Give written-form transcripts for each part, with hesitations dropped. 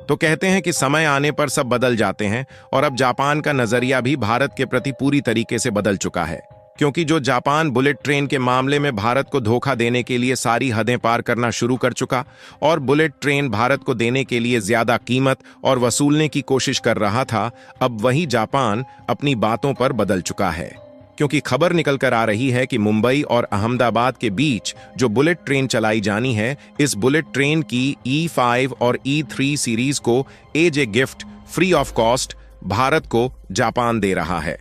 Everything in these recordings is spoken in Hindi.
तो कहते हैं कि समय आने पर सब बदल जाते हैं और अब जापान का नजरिया भी भारत के प्रति पूरी तरीके से बदल चुका है, क्योंकि जो जापान बुलेट ट्रेन के मामले में भारत को धोखा देने के लिए सारी हदें पार करना शुरू कर चुका और बुलेट ट्रेन भारत को देने के लिए ज्यादा कीमत और वसूलने की कोशिश कर रहा था, अब वही जापान अपनी बातों पर बदल चुका है। क्योंकि खबर निकल कर आ रही है कि मुंबई और अहमदाबाद के बीच जो बुलेट ट्रेन चलाई जानी है, इस बुलेट ट्रेन की E5 और E3 सीरीज को as a gift free of cost Bharat को जापान दे रहा है।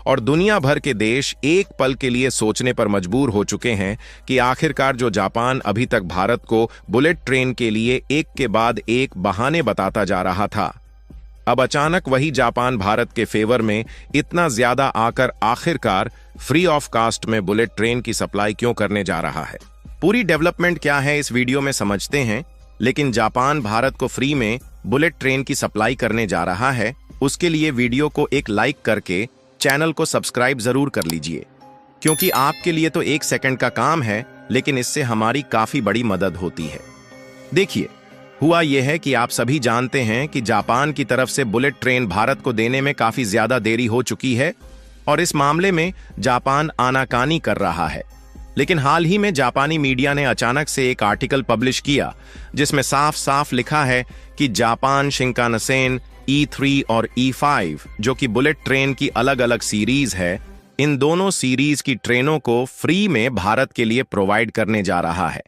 और दुनिया भर के देश एक पल के लिए सोचने पर मजबूर हो चुके हैं कि आखिरकार जो जापान अभी तक भारत को बुलेट ट्रेन के लिए एक के बाद एक बहाने बताता जा रहा था, अब अचानक वही जापान भारत के फेवर में इतना ज्यादा आकर आखिरकार फ्री ऑफ कास्ट में बुलेट ट्रेन की सप्लाई क्यों करने जा रहा है। पूरी डेवलपमेंट क्या है इस वीडियो में समझते हैं, लेकिन जापान भारत को फ्री में बुलेट ट्रेन की सप्लाई करने जा रहा है, उसके लिए वीडियो को एक लाइक करके चैनल को सब्सक्राइब जरूर कर लीजिए, क्योंकि आपके लिए तो 1 सेकंड का काम है, लेकिन इससे हमारी काफी बड़ी मदद होती है। देखिए, हुआ यह है कि आप सभी जानते हैं कि जापान की तरफ से बुलेट ट्रेन भारत को देने में काफी ज्यादा देरी हो चुकी है और इस मामले में जापान आनाकानी कर रहा है। लेकिन हाल ही में जापानी मीडिया ने अचानक से एक आर्टिकल पब्लिश किया जिसमें साफ साफ लिखा है कि जापान शिंकानसेन E3 और E5 जो कि बुलेट ट्रेन की अलग अलग सीरीज है, इन दोनों सीरीज की ट्रेनों को फ्री में भारत के लिए प्रोवाइड करने जा रहा है।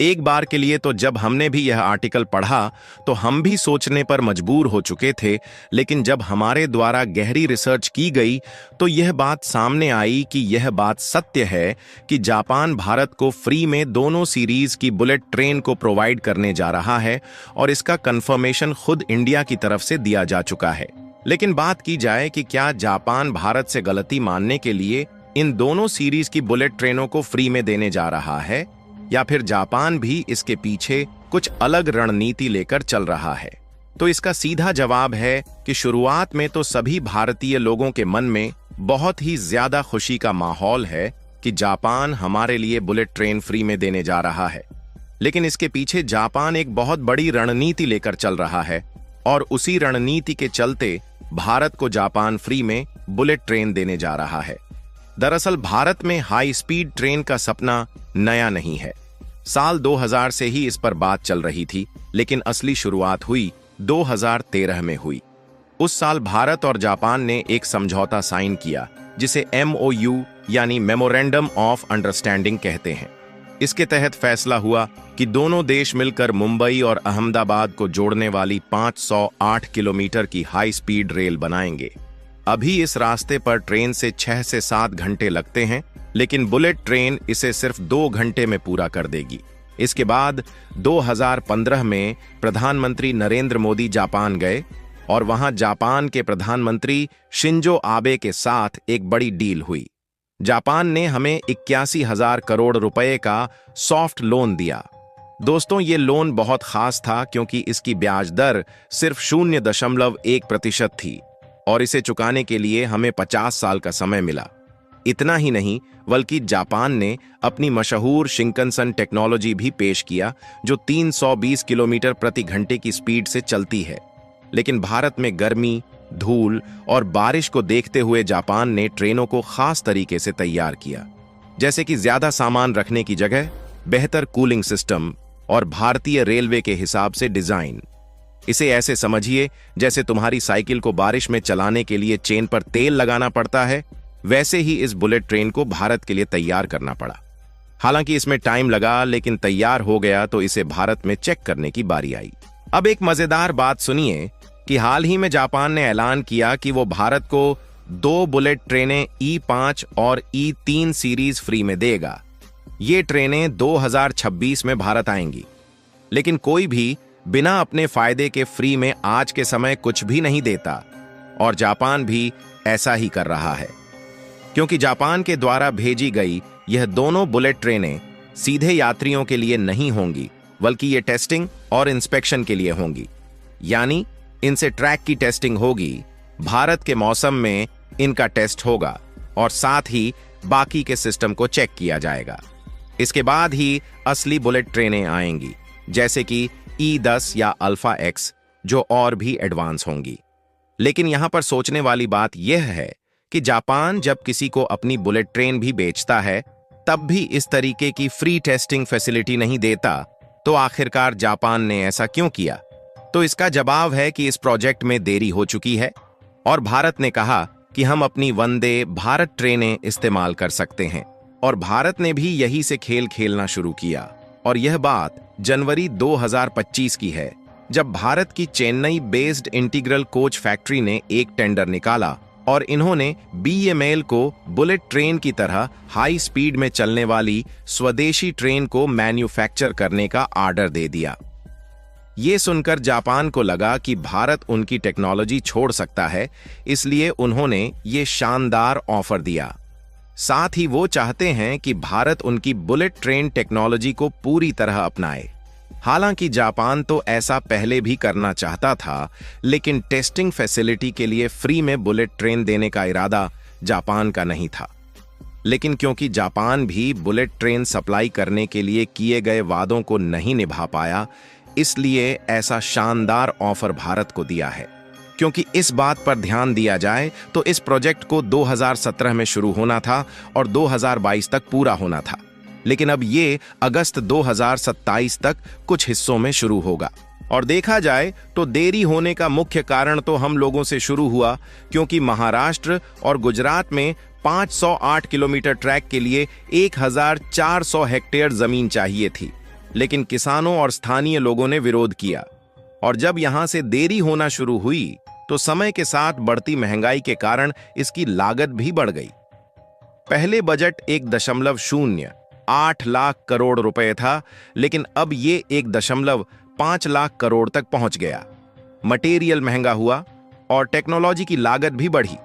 एक बार के लिए तो जब हमने भी यह आर्टिकल पढ़ा तो हम भी सोचने पर मजबूर हो चुके थे, लेकिन जब हमारे द्वारा गहरी रिसर्च की गई तो यह बात सामने आई कि यह बात सत्य है कि जापान भारत को फ्री में दोनों सीरीज की बुलेट ट्रेन को प्रोवाइड करने जा रहा है और इसका कंफर्मेशन खुद इंडिया की तरफ से दिया जा चुका है। लेकिन बात की जाए कि क्या जापान भारत से गलती मानने के लिए इन दोनों सीरीज की बुलेट ट्रेनों को फ्री में देने जा रहा है, या फिर जापान भी इसके पीछे कुछ अलग रणनीति लेकर चल रहा है, तो इसका सीधा जवाब है कि शुरुआत में तो सभी भारतीय लोगों के मन में बहुत ही ज्यादा खुशी का माहौल है कि जापान हमारे लिए बुलेट ट्रेन फ्री में देने जा रहा है। लेकिन इसके पीछे जापान एक बहुत बड़ी रणनीति लेकर चल रहा है और उसी रणनीति के चलते भारत को जापान फ्री में बुलेट ट्रेन देने जा रहा है। दरअसल भारत में हाई स्पीड ट्रेन का सपना नया नहीं है। साल 2000 से ही इस पर बात चल रही थी, लेकिन असली शुरुआत हुई 2013 में हुई। उस साल भारत और जापान ने एक समझौता साइन किया जिसे MOU यानी मेमोरेंडम ऑफ अंडरस्टैंडिंग कहते हैं। इसके तहत फैसला हुआ कि दोनों देश मिलकर मुंबई और अहमदाबाद को जोड़ने वाली 508 किलोमीटर की हाई स्पीड रेल बनाएंगे। अभी इस रास्ते पर ट्रेन से 6 से 7 घंटे लगते हैं, लेकिन बुलेट ट्रेन इसे सिर्फ 2 घंटे में पूरा कर देगी। इसके बाद 2015 में प्रधानमंत्री नरेंद्र मोदी जापान गए और वहां जापान के प्रधानमंत्री शिंजो आबे के साथ एक बड़ी डील हुई। जापान ने हमें 81,000 करोड़ रुपए का सॉफ्ट लोन दिया। दोस्तों, ये लोन बहुत खास था क्योंकि इसकी ब्याज दर सिर्फ 0.1% थी और इसे चुकाने के लिए हमें 50 साल का समय मिला। इतना ही नहीं, बल्कि जापान ने अपनी मशहूर शिंकनसन टेक्नोलॉजी भी पेश किया जो 320 किलोमीटर प्रति घंटे की स्पीड से चलती है। लेकिन भारत में गर्मी, धूल और बारिश को देखते हुए जापान ने ट्रेनों को खास तरीके से तैयार किया, जैसे कि ज्यादा सामान रखने की जगह बेहतर कूलिंग सिस्टम और भारतीय रेलवे के हिसाब से डिजाइन। इसे ऐसे समझिए जैसे तुम्हारी साइकिल को बारिश में चलाने के लिए चेन पर तेल लगाना पड़ता है, वैसे ही इस बुलेट ट्रेन को भारत के लिए तैयार करना पड़ा। हालांकि इसमें टाइम लगा, लेकिन तैयार हो गया तो इसे भारत में चेक करने की बारी आई। अब एक मजेदार बात सुनिए कि हाल ही में जापान ने ऐलान किया कि वो भारत को 2 बुलेट ट्रेनें E5 और E3 सीरीज फ्री में देगा। ये ट्रेनें 2026 में भारत आएंगी। लेकिन कोई भी बिना अपने फायदे के फ्री में आज के समय कुछ भी नहीं देता, और जापान भी ऐसा ही कर रहा है, क्योंकि जापान के द्वारा भेजी गई यह दोनों बुलेट ट्रेनें सीधे यात्रियों के लिए नहीं होंगी, बल्कि ये टेस्टिंग और इंस्पेक्शन के लिए होंगी। यानी इनसे ट्रैक की टेस्टिंग होगी, भारत के मौसम में इनका टेस्ट होगा और साथ ही बाकी के सिस्टम को चेक किया जाएगा। इसके बाद ही असली बुलेट ट्रेनें आएंगी, जैसे कि E10 या अल्फा X, जो और भी एडवांस होंगी। लेकिन यहां पर सोचने वाली बात यह है कि जापान जब किसी को अपनी बुलेट ट्रेन भी बेचता है तब भी इस तरीके की फ्री टेस्टिंग फैसिलिटी नहीं देता, तो आखिरकार जापान ने ऐसा क्यों किया? तो इसका जवाब है कि इस प्रोजेक्ट में देरी हो चुकी है और भारत ने कहा कि हम अपनी वंदे भारत ट्रेनें इस्तेमाल कर सकते हैं, और भारत ने भी यही से खेल खेलना शुरू किया। और यह बात जनवरी 2025 की है, जब भारत की Chennai based integral coach factory ने एक टेंडर निकाला और इन्होंने BEML को बुलेट ट्रेन की तरह हाई स्पीड में चलने वाली स्वदेशी ट्रेन को मैन्युफैक्चर करने का ऑर्डर दे दिया। ये सुनकर जापान को लगा कि भारत उनकी टेक्नोलॉजी छोड़ सकता है, इसलिए उन्होंने ये शानदार ऑफर दिया। साथ ही वो चाहते हैं कि भारत उनकी बुलेट ट्रेन टेक्नोलॉजी को पूरी तरह अपनाए। हालांकि जापान तो ऐसा पहले भी करना चाहता था, लेकिन टेस्टिंग फैसिलिटी के लिए फ्री में बुलेट ट्रेन देने का इरादा जापान का नहीं था। लेकिन क्योंकि जापान भी बुलेट ट्रेन सप्लाई करने के लिए किए गए वादों को नहीं निभा पाया, इसलिए ऐसा शानदार ऑफर भारत को दिया है। क्योंकि इस बात पर ध्यान दिया जाए तो इस प्रोजेक्ट को 2017 में शुरू होना था और 2022 तक पूरा होना था, लेकिन अब ये अगस्त 2027 तक कुछ हिस्सों में शुरू होगा। और देखा जाए तो देरी होने का मुख्य कारण तो हम लोगों से शुरू हुआ, क्योंकि महाराष्ट्र और गुजरात में 508 किलोमीटर ट्रैक के लिए 1400 हेक्टेयर जमीन चाहिए थी, लेकिन किसानों और स्थानीय लोगों ने विरोध किया। और जब यहां से देरी होना शुरू हुई तो समय के साथ बढ़ती महंगाई के कारण इसकी लागत भी बढ़ गई। पहले बजट 1.08 लाख करोड़ रुपए था, लेकिन अब ये 1.5 लाख करोड़ तक पहुंच गया। मटेरियल महंगा हुआ और टेक्नोलॉजी की लागत भी बढ़ी।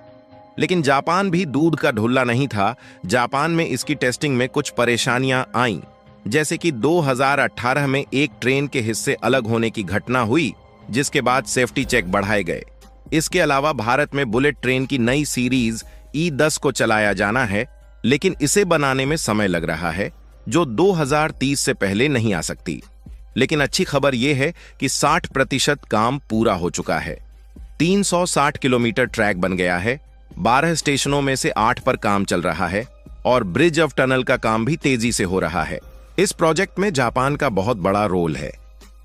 लेकिन जापान भी दूध का ढुल्ला नहीं था। जापान में इसकी टेस्टिंग में कुछ परेशानियां आईं, जैसे कि 2018 में एक ट्रेन के हिस्से अलग होने की घटना हुई, जिसके बाद सेफ्टी चेक बढ़ाए गए। इसके अलावा भारत में बुलेट ट्रेन की नई सीरीज E10 को चलाया जाना है, लेकिन इसे बनाने में समय लग रहा है, जो 2030 से पहले नहीं आ सकती। लेकिन अच्छी खबर यह है कि 60% काम पूरा हो चुका है। 360 किलोमीटर ट्रैक बन गया है, 12 स्टेशनों में से 8 पर काम चल रहा है और ब्रिज ऑफ टनल का काम भी तेजी से हो रहा है। इस प्रोजेक्ट में जापान का बहुत बड़ा रोल है।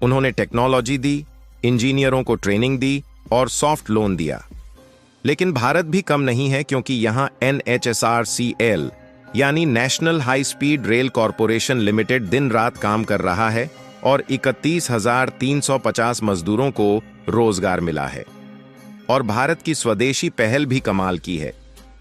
उन्होंने टेक्नोलॉजी दी, इंजीनियरों को ट्रेनिंग दी और सॉफ्ट लोन दिया। लेकिन भारत भी कम नहीं है, क्योंकि यहां NHSRCL यानी national high speed rail corporation limited दिन रात काम कर रहा है और 31,350 मजदूरों को रोजगार मिला है। और भारत की स्वदेशी पहल भी कमाल की है,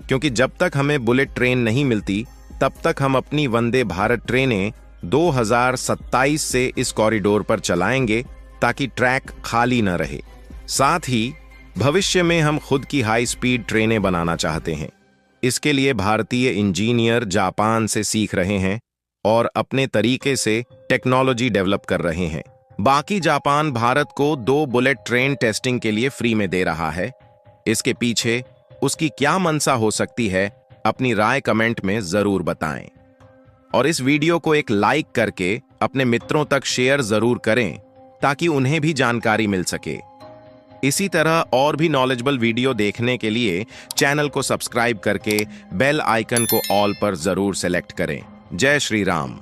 क्योंकि जब तक हमें बुलेट ट्रेन नहीं मिलती तब तक हम अपनी वंदे भारत ट्रेनें 2027 से इस कॉरिडोर पर चलाएंगे, ताकि ट्रैक खाली न रहे। साथ ही भविष्य में हम खुद की हाई स्पीड ट्रेनें बनाना चाहते हैं। इसके लिए भारतीय इंजीनियर जापान से सीख रहे हैं और अपने तरीके से टेक्नोलॉजी डेवलप कर रहे हैं। बाकी जापान भारत को 2 बुलेट ट्रेन टेस्टिंग के लिए फ्री में दे रहा है। इसके पीछे उसकी क्या मंशा हो सकती है, अपनी राय कमेंट में जरूर बताएं। और इस वीडियो को एक लाइक करके अपने मित्रों तक शेयर जरूर करें, ताकि उन्हें भी जानकारी मिल सके। इसी तरह और भी नॉलेजेबल वीडियो देखने के लिए चैनल को सब्सक्राइब करके बेल आइकन को ऑल पर जरूर सेलेक्ट करें। जय श्री राम।